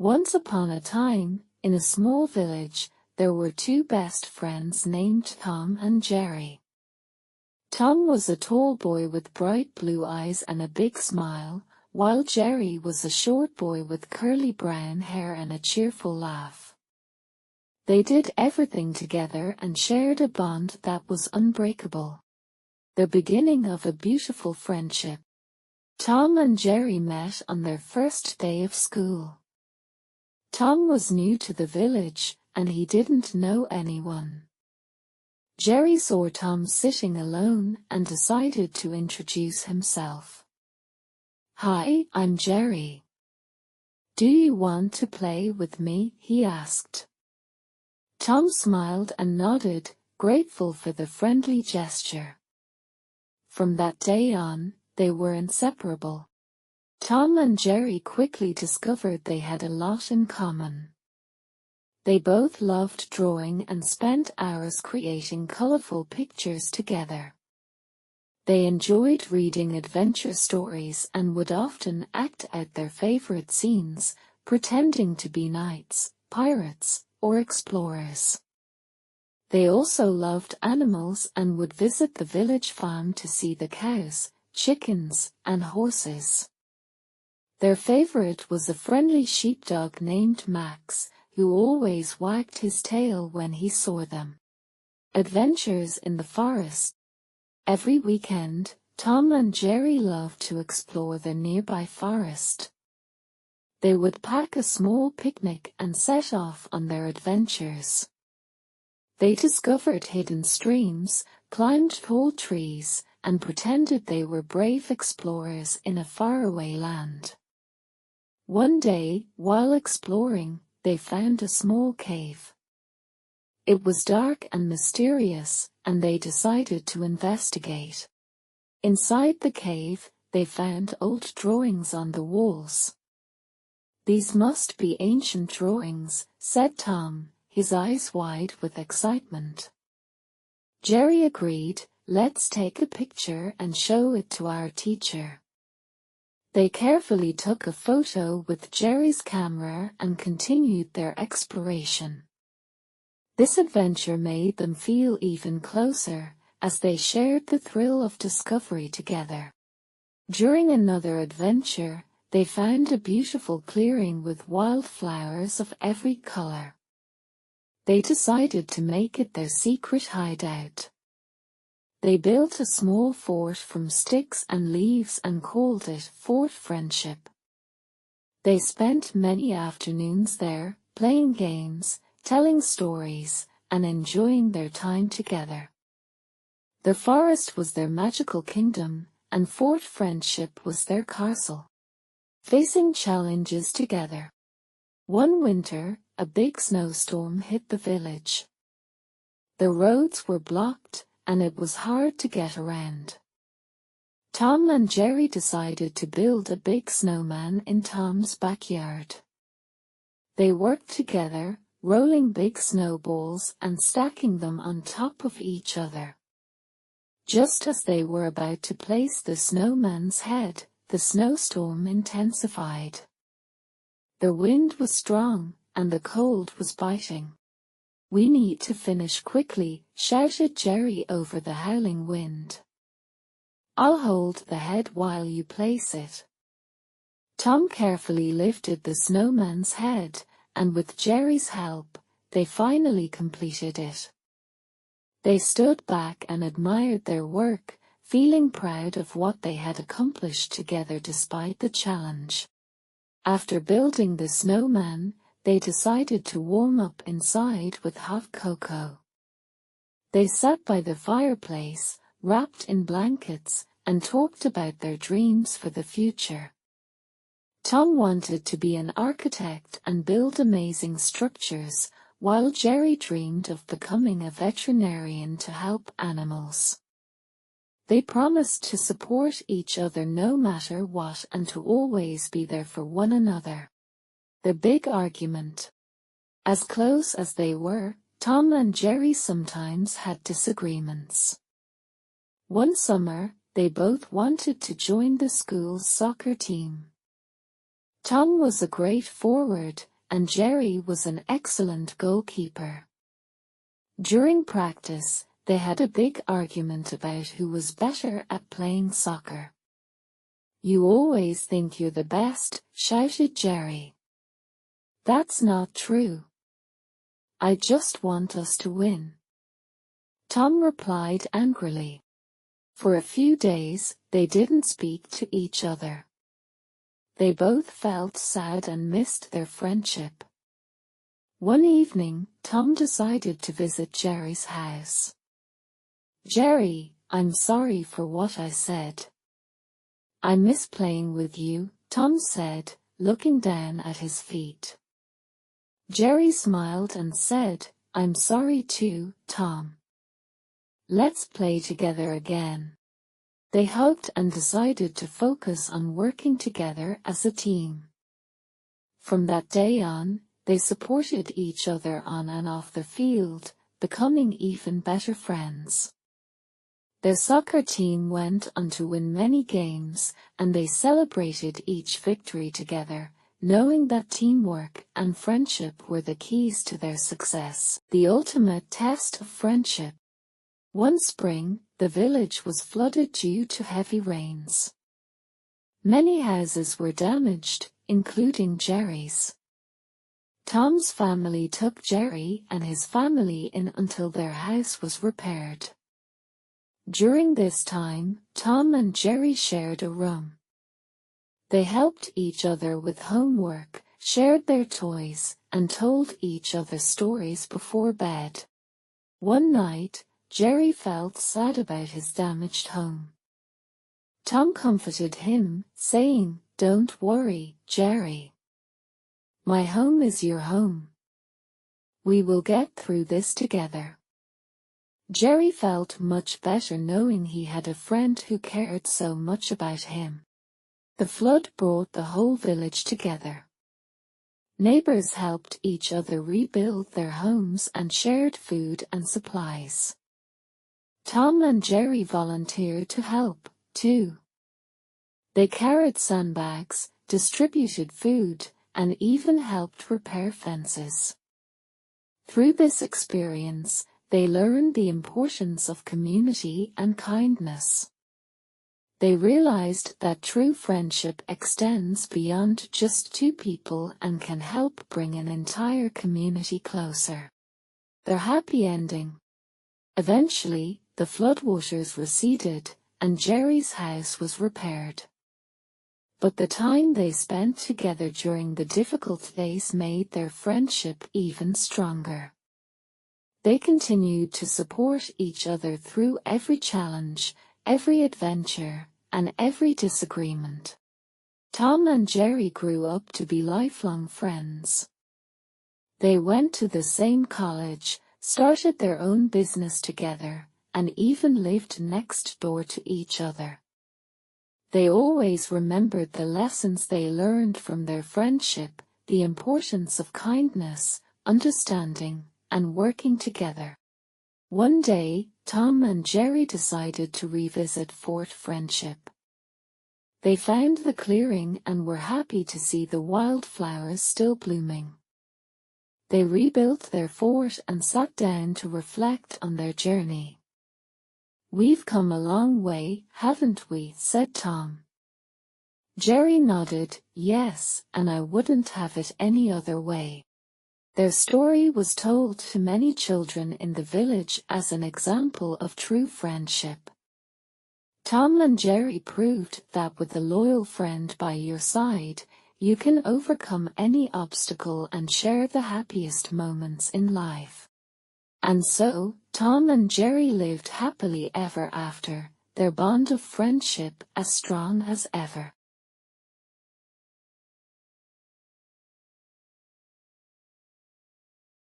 Once upon a time, in a small village, there were two best friends named Tom and Jerry. Tom was a tall boy with bright blue eyes and a big smile, while Jerry was a short boy with curly brown hair and a cheerful laugh. They did everything together and shared a bond that was unbreakable. The beginning of a beautiful friendship. Tom and Jerry met on their first day of school. Tom was new to the village, and he didn't know anyone. Jerry saw Tom sitting alone and decided to introduce himself. "Hi, I'm Jerry. Do you want to play with me?" he asked. Tom smiled and nodded, grateful for the friendly gesture. From that day on, they were inseparable. Tom and Jerry quickly discovered they had a lot in common. They both loved drawing and spent hours creating colorful pictures together. They enjoyed reading adventure stories and would often act out their favorite scenes, pretending to be knights, pirates, or explorers. They also loved animals and would visit the village farm to see the cows, chickens, and horses. Their favorite was a friendly sheepdog named Max, who always wagged his tail when he saw them. Adventures in the forest. Every weekend, Tom and Jerry loved to explore the nearby forest. They would pack a small picnic and set off on their adventures. They discovered hidden streams, climbed tall trees, and pretended they were brave explorers in a faraway land. One day, while exploring, they found a small cave. It was dark and mysterious, and they decided to investigate. Inside the cave, they found old drawings on the walls. "These must be ancient drawings," said Tom, his eyes wide with excitement. Jerry agreed, "Let's take a picture and show it to our teacher." They carefully took a photo with Jerry's camera and continued their exploration. This adventure made them feel even closer, as they shared the thrill of discovery together. During another adventure, they found a beautiful clearing with wildflowers of every color. They decided to make it their secret hideout. They built a small fort from sticks and leaves and called it Fort Friendship. They spent many afternoons there, playing games, telling stories, and enjoying their time together. The forest was their magical kingdom, and Fort Friendship was their castle. Facing challenges together. One winter, a big snowstorm hit the village. The roads were blocked, and it was hard to get around. Tom and Jerry decided to build a big snowman in Tom's backyard. They worked together, rolling big snowballs and stacking them on top of each other. Just as they were about to place the snowman's head, the snowstorm intensified. The wind was strong, and the cold was biting. "We need to finish quickly," shouted Jerry over the howling wind. "I'll hold the head while you place it." Tom carefully lifted the snowman's head, and with Jerry's help, they finally completed it. They stood back and admired their work, feeling proud of what they had accomplished together despite the challenge. After building the snowman, they decided to warm up inside with hot cocoa. They sat by the fireplace, wrapped in blankets, and talked about their dreams for the future. Tom wanted to be an architect and build amazing structures, while Jerry dreamed of becoming a veterinarian to help animals. They promised to support each other no matter what and to always be there for one another. The big argument. As close as they were, Tom and Jerry sometimes had disagreements. One summer, they both wanted to join the school's soccer team. Tom was a great forward, and Jerry was an excellent goalkeeper. During practice, they had a big argument about who was better at playing soccer. "You always think you're the best," shouted Jerry. "That's not true. I just want us to win," Tom replied angrily. For a few days, they didn't speak to each other. They both felt sad and missed their friendship. One evening, Tom decided to visit Jerry's house. "Jerry, I'm sorry for what I said. I miss playing with you," Tom said, looking down at his feet. Jerry smiled and said, "I'm sorry too, Tom. Let's play together again." They hugged and decided to focus on working together as a team. From that day on, they supported each other on and off the field, becoming even better friends. Their soccer team went on to win many games, and they celebrated each victory together, knowing that teamwork and friendship were the keys to their success. The ultimate test of friendship. One spring, the village was flooded due to heavy rains. Many houses were damaged, including Jerry's. Tom's family took Jerry and his family in until their house was repaired. During this time, Tom and Jerry shared a room. They helped each other with homework, shared their toys, and told each other stories before bed. One night, Jerry felt sad about his damaged home. Tom comforted him, saying, "Don't worry, Jerry. My home is your home. We will get through this together." Jerry felt much better knowing he had a friend who cared so much about him. The flood brought the whole village together. Neighbors helped each other rebuild their homes and shared food and supplies. Tom and Jerry volunteered to help, too. They carried sandbags, distributed food, and even helped repair fences. Through this experience, they learned the importance of community and kindness. They realized that true friendship extends beyond just two people and can help bring an entire community closer. Their happy ending. Eventually, the floodwaters receded, and Jerry's house was repaired. But the time they spent together during the difficult days made their friendship even stronger. They continued to support each other through every challenge, every adventure, and every disagreement. Tom and Jerry grew up to be lifelong friends. They went to the same college, started their own business together, and even lived next door to each other. They always remembered the lessons they learned from their friendship, the importance of kindness, understanding, and working together. One day, Tom and Jerry decided to revisit Fort Friendship. They found the clearing and were happy to see the wildflowers still blooming. They rebuilt their fort and sat down to reflect on their journey. "We've come a long way, haven't we?" said Tom. Jerry nodded, "Yes, and I wouldn't have it any other way." Their story was told to many children in the village as an example of true friendship. Tom and Jerry proved that with a loyal friend by your side, you can overcome any obstacle and share the happiest moments in life. And so, Tom and Jerry lived happily ever after, their bond of friendship as strong as ever.